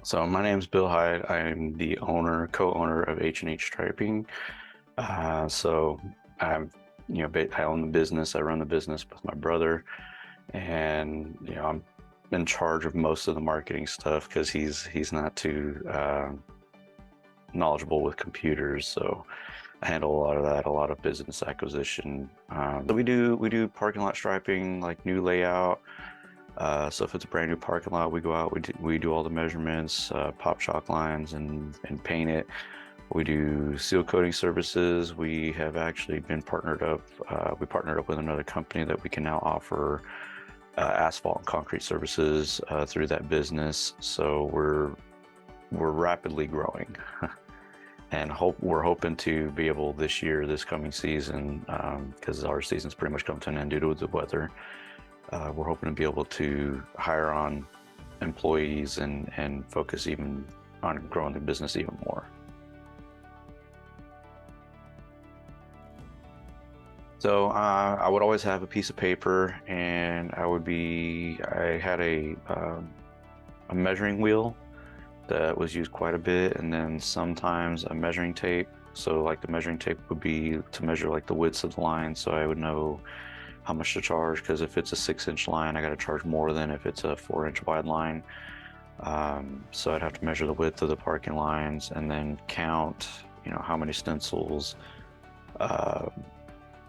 So my name's Bill Hyde. I'm the co-owner of H&H Striping. So I'm, I own the business. I run the business with my brother, and I'm in charge of most of the marketing stuff because he's not too knowledgeable with computers. So I handle a lot of that, a lot of business acquisition. So we do parking lot striping, like new layout. So if it's a brand new parking lot, we go out, we do all the measurements, pop chalk lines and paint it. We do seal coating services. We have actually been partnered up. We partnered up with another company that we can now offer asphalt and concrete services through that business. So we're rapidly growing, and we're hoping to be able this coming season, because our season's pretty much come to an end due to the weather. We're hoping to be able to hire on employees and focus even on growing the business even more. So I would always have a piece of paper, and I had a measuring wheel that was used quite a bit, and then sometimes a measuring tape. So like the measuring tape would be to measure like the widths of the line, so I would know how much to charge, because if it's a 6-inch line, I got to charge more than if it's a 4-inch wide line. So I'd have to measure the width of the parking lines and then count, how many stencils, uh,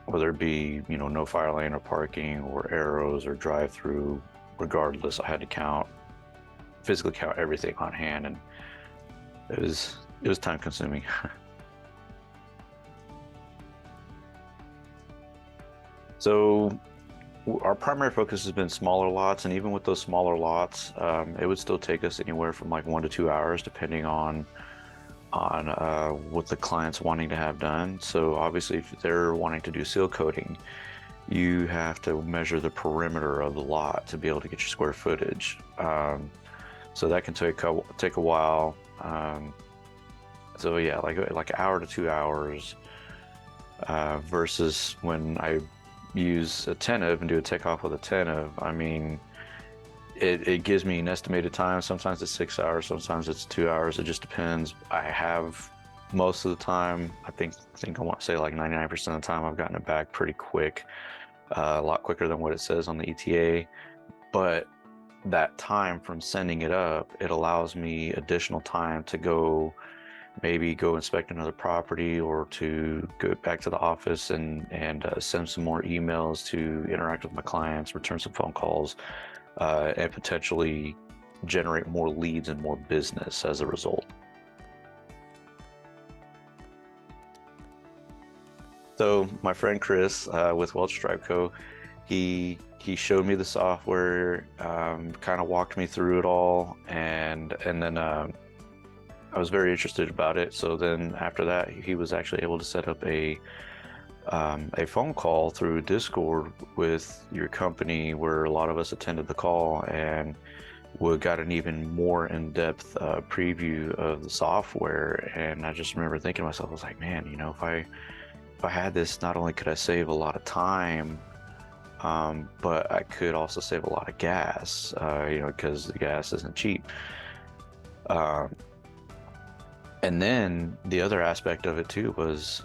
whether it be, no fire lane or parking or arrows or drive through. Regardless, I had to physically count everything on hand, and it was time consuming. So our primary focus has been smaller lots, and even with those smaller lots, it would still take us anywhere from like 1 to 2 hours, depending on what the client's wanting to have done. So obviously, if they're wanting to do seal coating, you have to measure the perimeter of the lot to be able to get your square footage. So that can take a while. So yeah, like an hour to 2 hours, versus when I use Attentive and do a takeoff with Attentive. I mean, it gives me an estimated time. Sometimes it's 6 hours, sometimes it's 2 hours. It just depends. I have most of the time, I think I want to say like 99% of the time, I've gotten it back pretty quick, a lot quicker than what it says on the ETA. But that time from sending it up, it allows me additional time to maybe go inspect another property, or to go back to the office and send some more emails, to interact with my clients, return some phone calls, and potentially generate more leads and more business as a result. So my friend Chris, with Welch Stripe Co., he showed me the software, kind of walked me through it all, and then I was very interested about it. So then after that, he was actually able to set up a phone call through Discord with your company, where a lot of us attended the call, and we got an even more in-depth preview of the software. And I just remember thinking to myself, I was like, man, if I had this, not only could I save a lot of time, but I could also save a lot of gas, because the gas isn't cheap. And then the other aspect of it too was,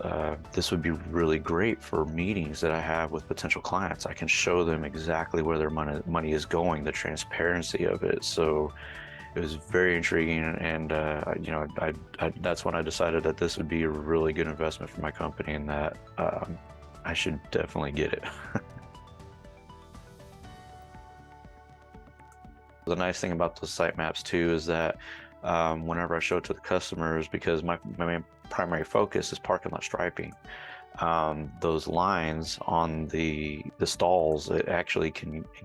this would be really great for meetings that I have with potential clients. I can show them exactly where their money is going, the transparency of it. So it was very intriguing, and that's when I decided that this would be a really good investment for my company, and that I should definitely get it. The nice thing about the sitemaps too is that, whenever I show it to the customers, because my main primary focus is parking lot striping, those lines on the stalls, it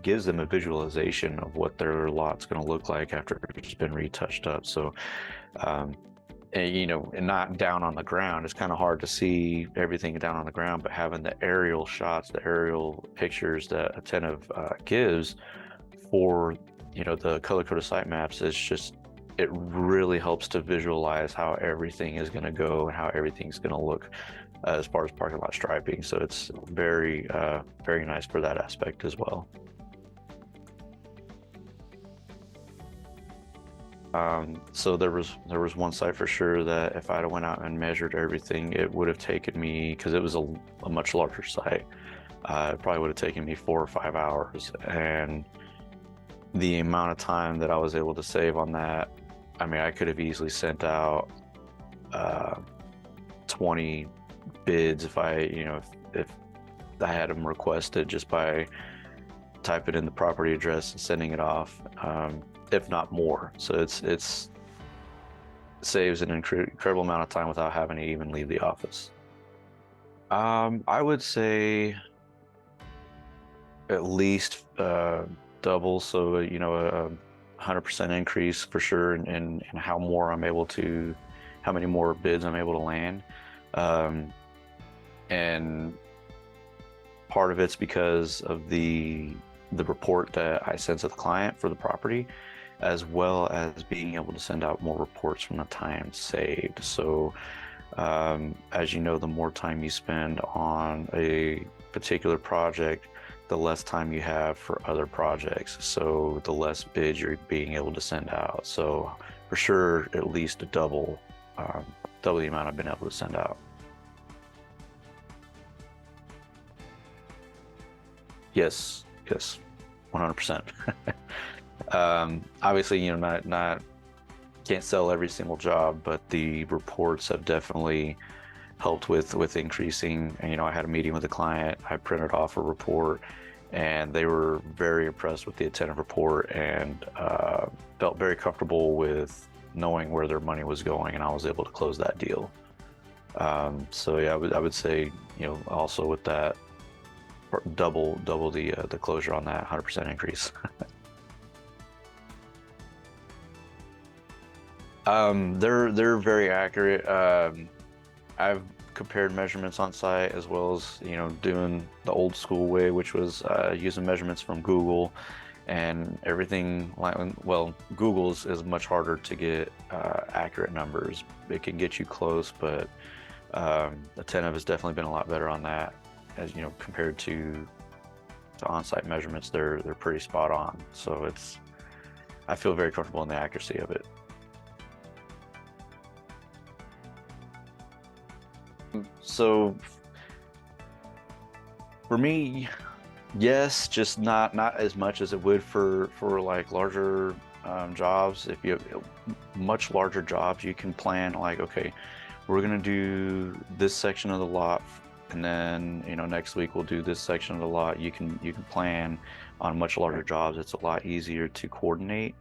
gives them a visualization of what their lot's going to look like after it's been retouched up. So, and not down on the ground, it's kind of hard to see everything down on the ground, but having the aerial shots, the aerial pictures that Attentive gives for the color-coded sitemaps, it really helps to visualize how everything is going to go and how everything's going to look, as far as parking lot striping. So it's very, very nice for that aspect as well. So there was one site for sure that if I'd have went out and measured everything, it would have taken me, because it was a much larger site, it probably would have taken me 4 or 5 hours. And the amount of time that I was able to save on that, I mean, I could have easily sent out 20 bids if I, if I had them requested just by typing in the property address and sending it off, if not more. So it's saves an incredible amount of time without having to even leave the office. I would say at least double, so a 100% increase for sure in how many more bids I'm able to land. And part of it's because of the report that I send to the client for the property, as well as being able to send out more reports from the time saved. So as you know, the more time you spend on a particular project, the less time you have for other projects. So the less bids you're being able to send out. So for sure, at least double the amount I've been able to send out. Yes, 100%. Obviously, not can't sell every single job, but the reports have definitely helped with increasing. And, I had a meeting with a client. I printed off a report, and they were very impressed with the Attentive report, and felt very comfortable with knowing where their money was going, and I was able to close that deal. So yeah, I would say, also with that, double the closure on that 100% increase. They're very accurate. I've compared measurements on site, as well as doing the old school way, which was using measurements from Google, and everything. Well, Google's is much harder to get accurate numbers. It can get you close, but Attentive has definitely been a lot better on that. As compared to on-site measurements, they're pretty spot on. So I feel very comfortable in the accuracy of it. So for me, yes, just not as much as it would for like larger jobs. If you have much larger jobs, you can plan like, okay, we're gonna do this section of the lot, and then next week we'll do this section of the lot. You can plan on much larger jobs. It's a lot easier to coordinate.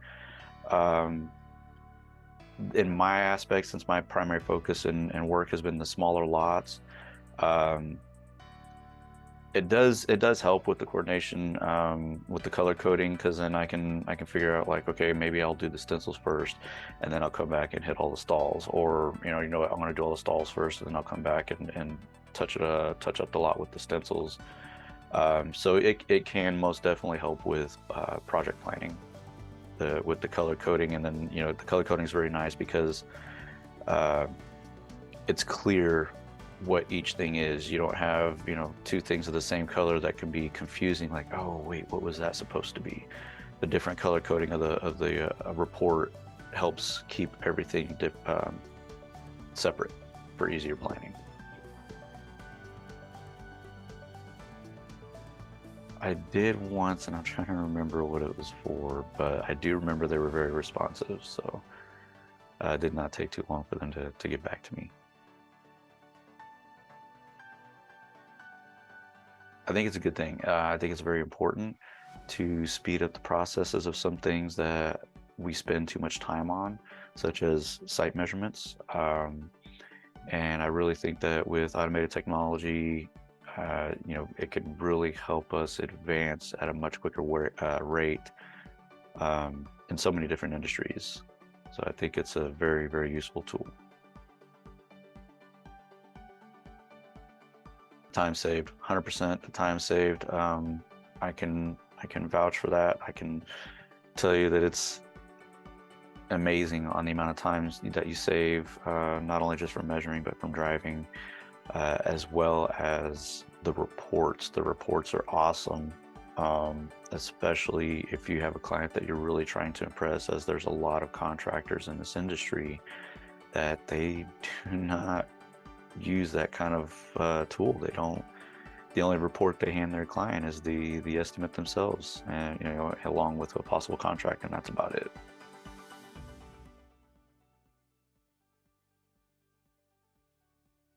In my aspect, since my primary focus and work has been the smaller lots, it does help with the coordination with the color coding, because then I can figure out like, okay, maybe I'll do the stencils first, and then I'll come back and hit all the stalls, or what, I'm going to do all the stalls first, and then I'll come back and touch up the lot with the stencils. So it can most definitely help with project planning, with the color coding. And then the color coding is very nice because it's clear what each thing is. You don't have two things of the same color that can be confusing, like, oh wait, what was that supposed to be? The different color coding of the report helps keep everything separate for easier planning. I did once, and I'm trying to remember what it was for, but I do remember they were very responsive, so it did not take too long for them to get back to me. I think it's a good thing. I think it's very important to speed up the processes of some things that we spend too much time on, such as site measurements. And I really think that with automated technology, it could really help us advance at a much quicker rate in so many different industries. So I think it's a very, very useful tool. Time saved, 100% the time saved. I can vouch for that. I can tell you that it's amazing on the amount of times that you save, not only just from measuring, but from driving. As well as the reports. The reports are awesome especially if you have a client that you're really trying to impress, as there's a lot of contractors in this industry that they do not use that kind of tool. They don't. The only report they hand their client is the estimate themselves, and along with a possible contract, and that's about it.